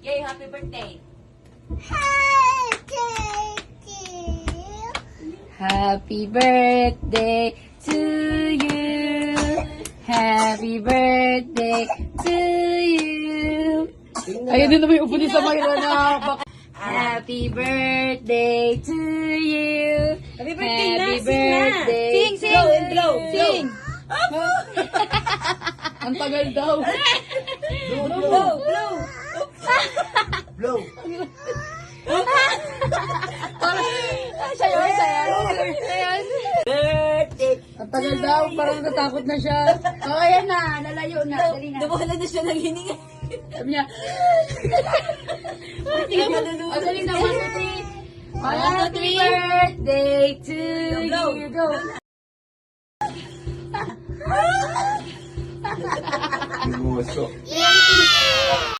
Yay, happy birthday. Happy birthday to you. Happy birthday to you. Ayun din naman yung upo ni sa Mayra na. Happy birthday to you. Happy birthday na, Happy sing na. birthday. Sing, sing. Blow and blow. Sing. Ang tagal daw. Blow, blow. Blow. Siya yun, siya yun. Birthday. Ang tagal daw, parang natatakot na siya. O, ayan na, nalayo na. Dali na. Nawala na siya ng hininga. Sabi niya, Hindi ka malulunod. o, dali na, 1, 2, 3. Happy birthday to Blow. you. Go. Lumuso.